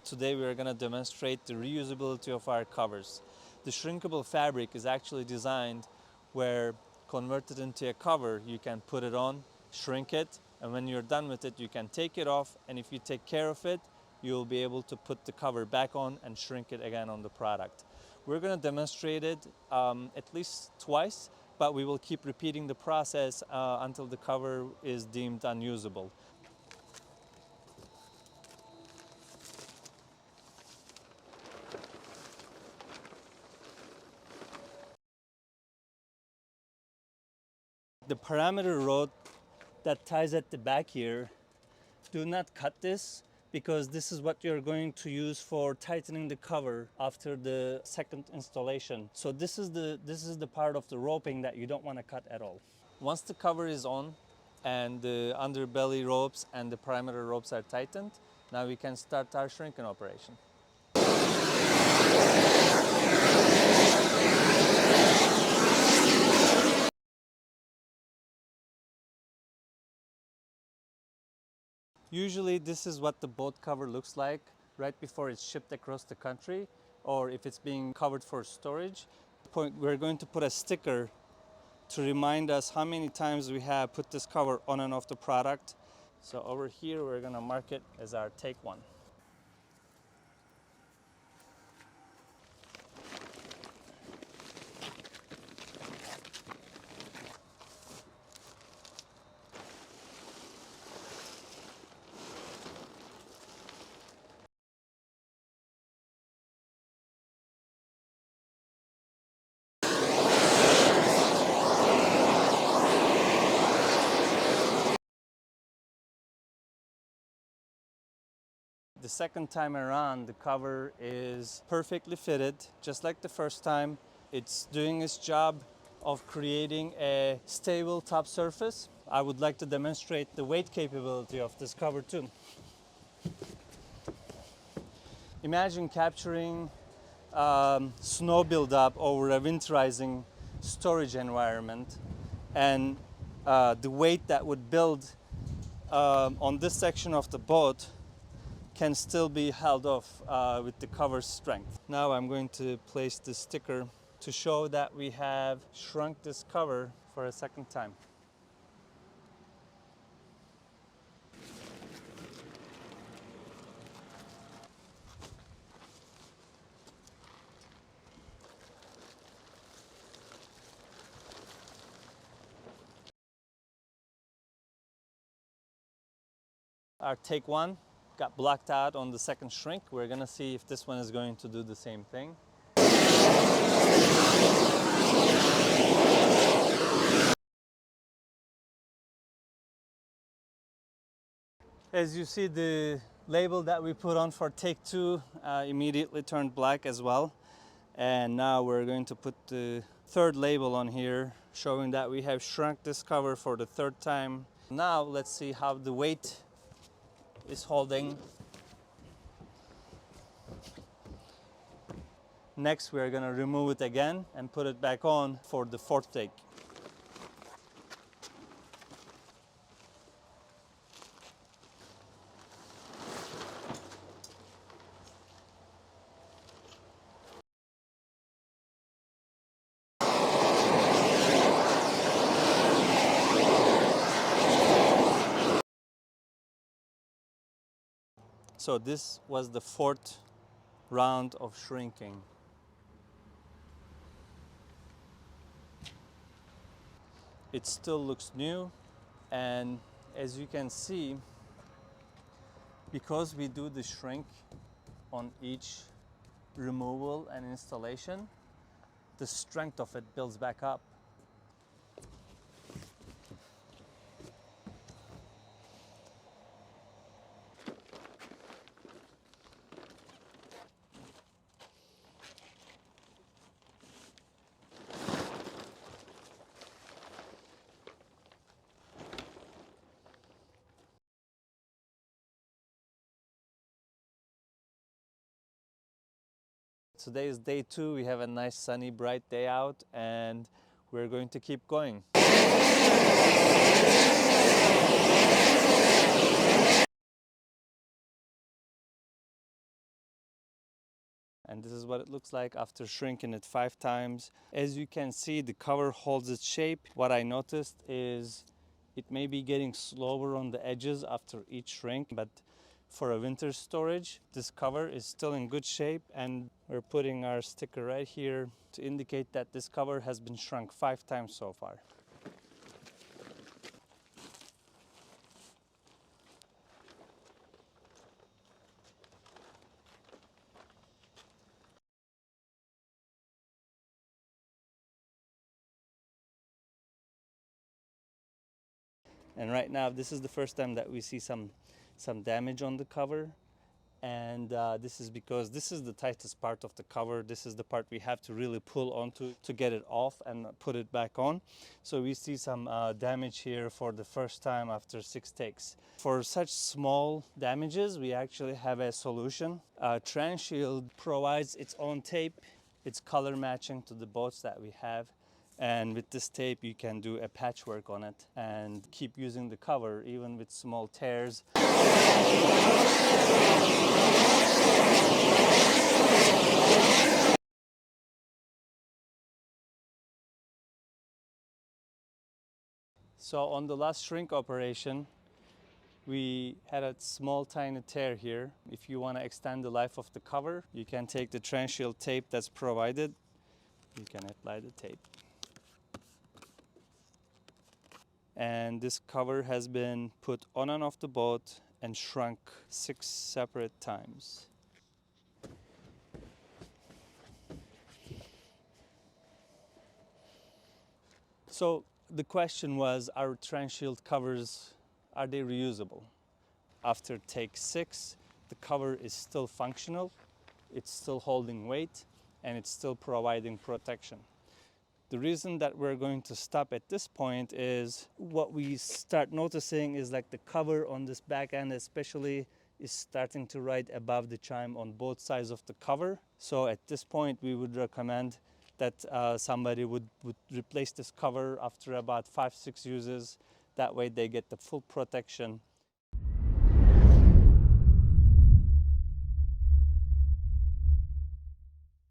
Today we are going to demonstrate the reusability of our covers. The shrinkable fabric is actually designed where converted into a cover, you can put it on, shrink it, and when you're done with it, you can take it off, and if you take care of it, you'll be able to put the cover back on and shrink it again on the product. We're going to demonstrate it at least twice, but we will keep repeating the process until the cover is deemed unusable. The parameter rod that ties at the back here, do not cut this because this is what you're going to use for tightening the cover after the second installation. So this is the part of the roping that you don't want to cut at all. Once the cover is on and the underbelly ropes and the parameter ropes are tightened, now we can start our shrinking operation. Usually this is what the boat cover looks like right before it's shipped across the country, or if it's being covered for storage. We're going to put a sticker to remind us how many times we have put this cover on and off the product. So over here we're going to mark it as our take one. The second time around, the cover is perfectly fitted, just like the first time. It's doing its job of creating a stable top surface. I would like to demonstrate the weight capability of this cover too. Imagine capturing snow buildup over a winterizing storage environment, and the weight that would build on this section of the boat can still be held off with the cover's strength. Now I'm going to place the sticker to show that we have shrunk this cover for a second time. Our take one got blocked out on the second shrink. We're gonna see if this one is going to do the same thing. As you see, the label that we put on for take two immediately turned black as well. And now we're going to put the third label on here, showing that we have shrunk this cover for the third time. Now let's see how the weight is holding. Next, we're going to remove it again and put it back on for the fourth take. So this was the fourth round of shrinking. It still looks new, and as you can see, because we do the shrink on each removal and installation, the strength of it builds back up. Today is day two. We have a nice sunny, bright day out, and we're going to keep going. And this is what it looks like after shrinking it 5 times. As you can see, the cover holds its shape. What I noticed is it may be getting slower on the edges after each shrink, but for a winter storage, this cover is still in good shape, and we're putting our sticker right here to indicate that this cover has been shrunk 5 times so far. And right now, this is the first time that we see some damage on the cover. And this is because this is the tightest part of the cover. This is the part we have to really pull onto to get it off and put it back on. So we see some damage here for the first time after 6 takes. For such small damages, we actually have a solution. Transhield provides its own tape. It's color matching to the boats that we have. And with this tape, you can do a patchwork on it and keep using the cover even with small tears. So on the last shrink operation, we had a small tiny tear here. If you want to extend the life of the cover, you can take the Transhield tape that's provided. You can apply the tape. And this cover has been put on and off the boat and shrunk 6 separate times. So the question was, are Transhield covers, are they reusable? After take 6, the cover is still functional, it's still holding weight, and it's still providing protection. The reason that we're going to stop at this point is what we start noticing is like the cover on this back end especially is starting to ride above the chime on both sides of the cover. So at this point we would recommend that somebody would replace this cover after about 5-6 uses. That way they get the full protection